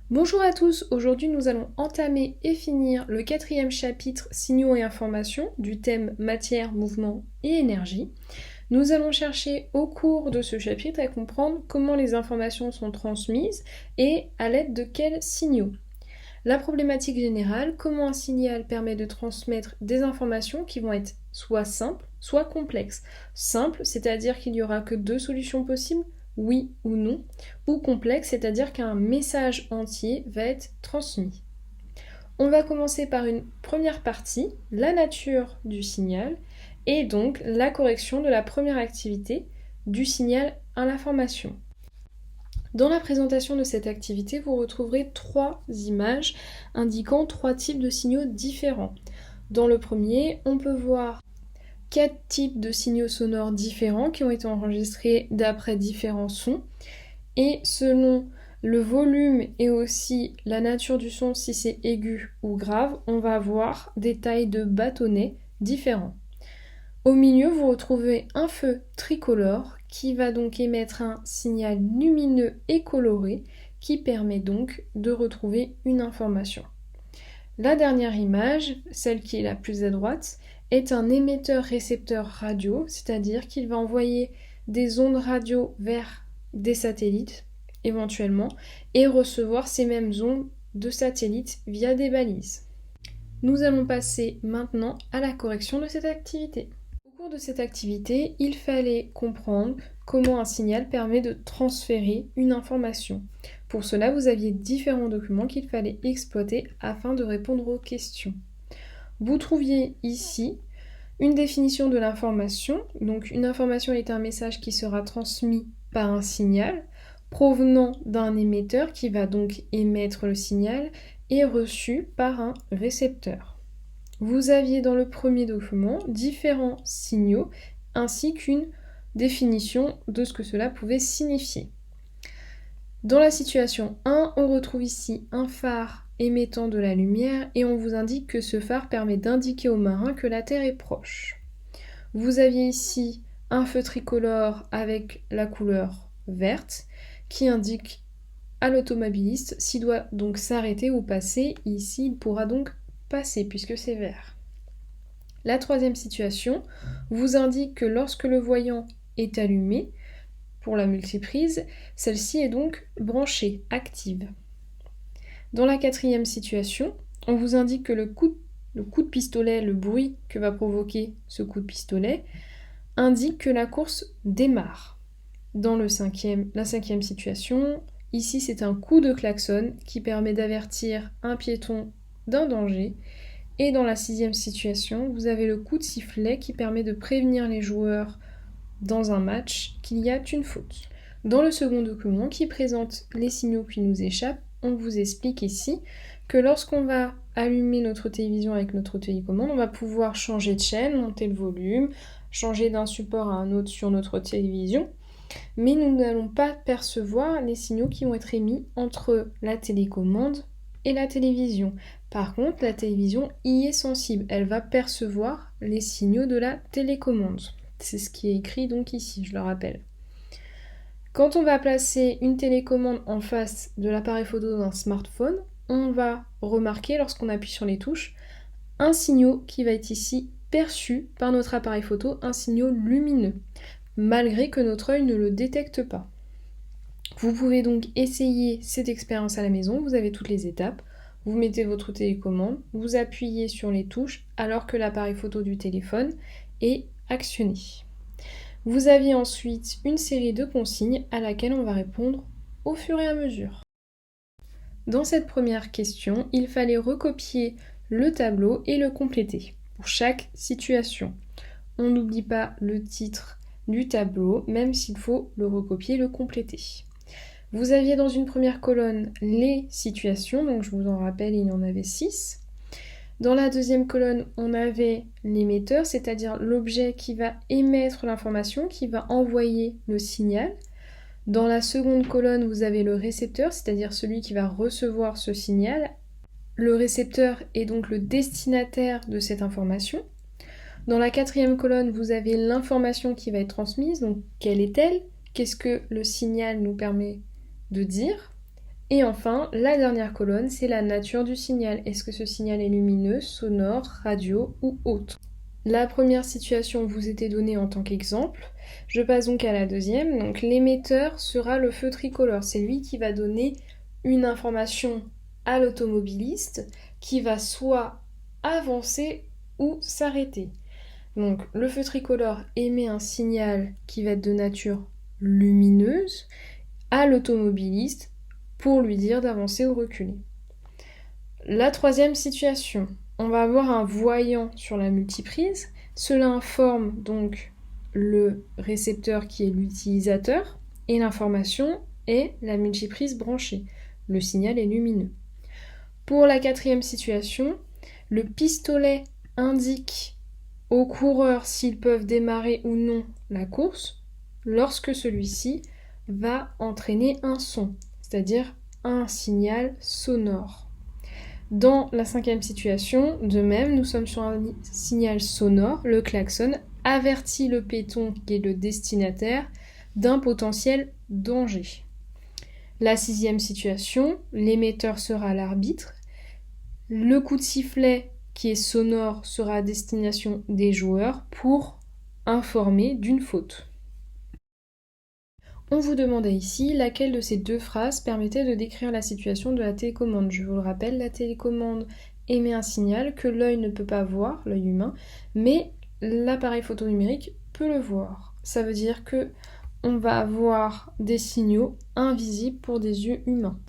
Bonjour à tous, aujourd'hui nous allons entamer et finir le 4e chapitre Signaux et informations du thème matière, mouvement et énergie. Nous allons chercher au cours de ce chapitre à comprendre comment les informations sont transmises et à l'aide de quels signaux. La problématique générale, comment un signal permet de transmettre des informations qui vont être soit simples, soit complexes. Simple, c'est-à-dire qu'il n'y aura que 2 solutions possibles, oui ou non, ou complexe, c'est-à-dire qu'un message entier va être transmis. On va commencer par une première partie, la nature du signal, et donc la correction de la première activité du signal à l'information. Dans la présentation de cette activité, vous retrouverez 3 images indiquant 3 types de signaux différents. Dans le premier, on peut voir 4 types de signaux sonores différents qui ont été enregistrés d'après différents sons. Et selon le volume et aussi la nature du son, si c'est aigu ou grave, on va avoir des tailles de bâtonnets différents. Au milieu, vous retrouvez un feu tricolore qui va donc émettre un signal lumineux et coloré qui permet donc de retrouver une information. La dernière image, celle qui est la plus à droite, est un émetteur-récepteur radio, c'est-à-dire qu'il va envoyer des ondes radio vers des satellites, éventuellement, et recevoir ces mêmes ondes de satellites via des balises. Nous allons passer maintenant à la correction de cette activité. Au cours de cette activité, il fallait comprendre comment un signal permet de transférer une information. Pour cela, vous aviez différents documents qu'il fallait exploiter afin de répondre aux questions. Vous trouviez ici une définition de l'information. Donc une information est un message qui sera transmis par un signal provenant d'un émetteur qui va donc émettre le signal et reçu par un récepteur. Vous aviez dans le premier document différents signaux ainsi qu'une définition de ce que cela pouvait signifier. Dans la situation 1, on retrouve ici un phare émettant de la lumière et on vous indique que ce phare permet d'indiquer aux marins que la Terre est proche. Vous aviez ici un feu tricolore avec la couleur verte qui indique à l'automobiliste s'il doit donc s'arrêter ou passer. Ici, il pourra donc passer puisque c'est vert. La troisième situation vous indique que lorsque le voyant est allumé, pour la multiprise, celle-ci est donc branchée, active. Dans la quatrième situation, on vous indique que le coup de pistolet, le bruit que va provoquer ce coup de pistolet, indique que la course démarre. Dans la cinquième situation, ici c'est un coup de klaxon qui permet d'avertir un piéton d'un danger. Et dans la sixième situation, vous avez le coup de sifflet qui permet de prévenir les joueurs dans un match qu'il y a une faute. Dans le second document qui présente les signaux qui nous échappent, on vous explique ici que lorsqu'on va allumer notre télévision avec notre télécommande, on va pouvoir changer de chaîne, monter le volume, changer d'un support à un autre sur notre télévision, mais nous n'allons pas percevoir les signaux qui vont être émis entre la télécommande et la télévision. Par contre, la télévision y est sensible, elle va percevoir les signaux de la télécommande. C'est ce qui est écrit donc ici, je le rappelle. Quand on va placer une télécommande en face de l'appareil photo d'un smartphone, on va remarquer lorsqu'on appuie sur les touches un signal qui va être ici perçu par notre appareil photo, un signal lumineux, malgré que notre œil ne le détecte pas. Vous pouvez donc essayer cette expérience à la maison, vous avez toutes les étapes. Vous mettez votre télécommande, vous appuyez sur les touches alors que l'appareil photo du téléphone est actionné. Vous aviez ensuite une série de consignes à laquelle on va répondre au fur et à mesure. Dans cette première question, il fallait recopier le tableau et le compléter pour chaque situation. On n'oublie pas le titre du tableau, même s'il faut le recopier et le compléter. Vous aviez dans une première colonne les situations, donc je vous en rappelle, il y en avait 6. Dans la deuxième colonne, on avait l'émetteur, c'est-à-dire l'objet qui va émettre l'information, qui va envoyer le signal. Dans la seconde colonne, vous avez le récepteur, c'est-à-dire celui qui va recevoir ce signal. Le récepteur est donc le destinataire de cette information. Dans la quatrième colonne, vous avez l'information qui va être transmise, donc quelle est-elle? Qu'est-ce que le signal nous permet de dire? Et enfin, la dernière colonne, c'est la nature du signal. Est-ce que ce signal est lumineux, sonore, radio ou autre? La première situation vous était donnée en tant qu'exemple. Je passe donc à la deuxième. Donc l'émetteur sera le feu tricolore. C'est lui qui va donner une information à l'automobiliste qui va soit avancer ou s'arrêter. Donc le feu tricolore émet un signal qui va être de nature lumineuse à l'automobiliste pour lui dire d'avancer ou reculer. La troisième situation, on va avoir un voyant sur la multiprise. Cela informe donc le récepteur qui est l'utilisateur et l'information est la multiprise branchée. Le signal est lumineux. Pour la quatrième situation, le pistolet indique aux coureurs s'ils peuvent démarrer ou non la course lorsque celui-ci va entraîner un son, c'est-à-dire un signal sonore. Dans la cinquième situation, de même, nous sommes sur un signal sonore, le klaxon avertit le piéton qui est le destinataire d'un potentiel danger. La sixième situation, l'émetteur sera l'arbitre, le coup de sifflet qui est sonore sera à destination des joueurs pour informer d'une faute. On vous demandait ici laquelle de ces deux phrases permettait de décrire la situation de la télécommande. Je vous le rappelle, la télécommande émet un signal que l'œil ne peut pas voir, l'œil humain, mais l'appareil photo numérique peut le voir. Ça veut dire que on va avoir des signaux invisibles pour des yeux humains.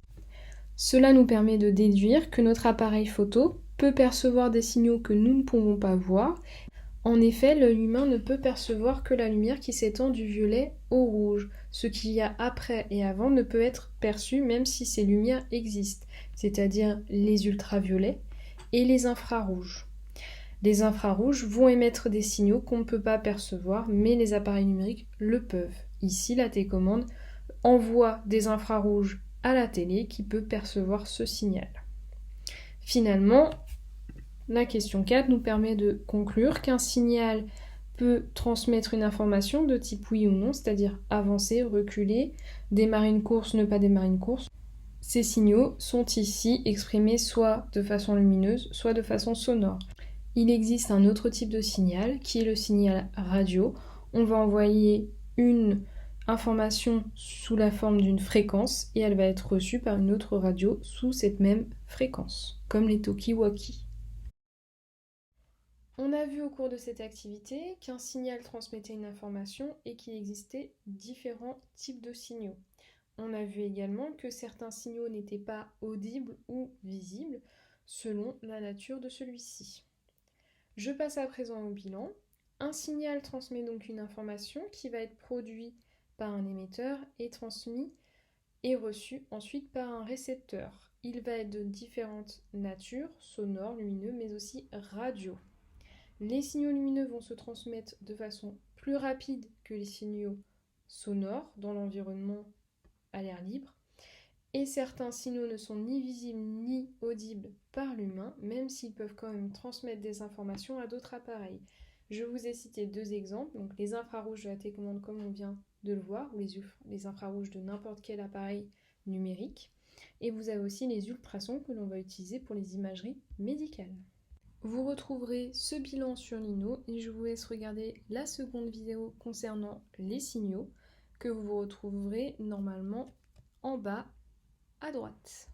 Cela nous permet de déduire que notre appareil photo peut percevoir des signaux que nous ne pouvons pas voir. En effet, l'œil humain ne peut percevoir que la lumière qui s'étend du violet au rouge. Ce qu'il y a après et avant ne peut être perçu même si ces lumières existent, c'est-à-dire les ultraviolets et les infrarouges. Les infrarouges vont émettre des signaux qu'on ne peut pas percevoir, mais les appareils numériques le peuvent. Ici, la télécommande envoie des infrarouges à la télé qui peut percevoir ce signal. Finalement, la question 4 nous permet de conclure qu'un signal peut transmettre une information de type oui ou non, c'est-à-dire avancer, reculer, démarrer une course, ne pas démarrer une course. Ces signaux sont ici exprimés soit de façon lumineuse, soit de façon sonore. Il existe un autre type de signal qui est le signal radio. On va envoyer une information sous la forme d'une fréquence et elle va être reçue par une autre radio sous cette même fréquence, comme les talkie-walkie. On a vu au cours de cette activité qu'un signal transmettait une information et qu'il existait différents types de signaux. On a vu également que certains signaux n'étaient pas audibles ou visibles selon la nature de celui-ci. Je passe à présent au bilan. Un signal transmet donc une information qui va être produite par un émetteur et transmis et reçu ensuite par un récepteur. Il va être de différentes natures, sonore, lumineux, mais aussi radio. Les signaux lumineux vont se transmettre de façon plus rapide que les signaux sonores dans l'environnement à l'air libre. Et certains signaux ne sont ni visibles ni audibles par l'humain, même s'ils peuvent quand même transmettre des informations à d'autres appareils. Je vous ai cité deux exemples, donc les infrarouges de la télécommande comme on vient de le voir, ou les infrarouges de n'importe quel appareil numérique. Et vous avez aussi les ultrasons que l'on va utiliser pour les imageries médicales. Vous retrouverez ce bilan sur Lino et je vous laisse regarder la seconde vidéo concernant les signaux que vous retrouverez normalement en bas à droite.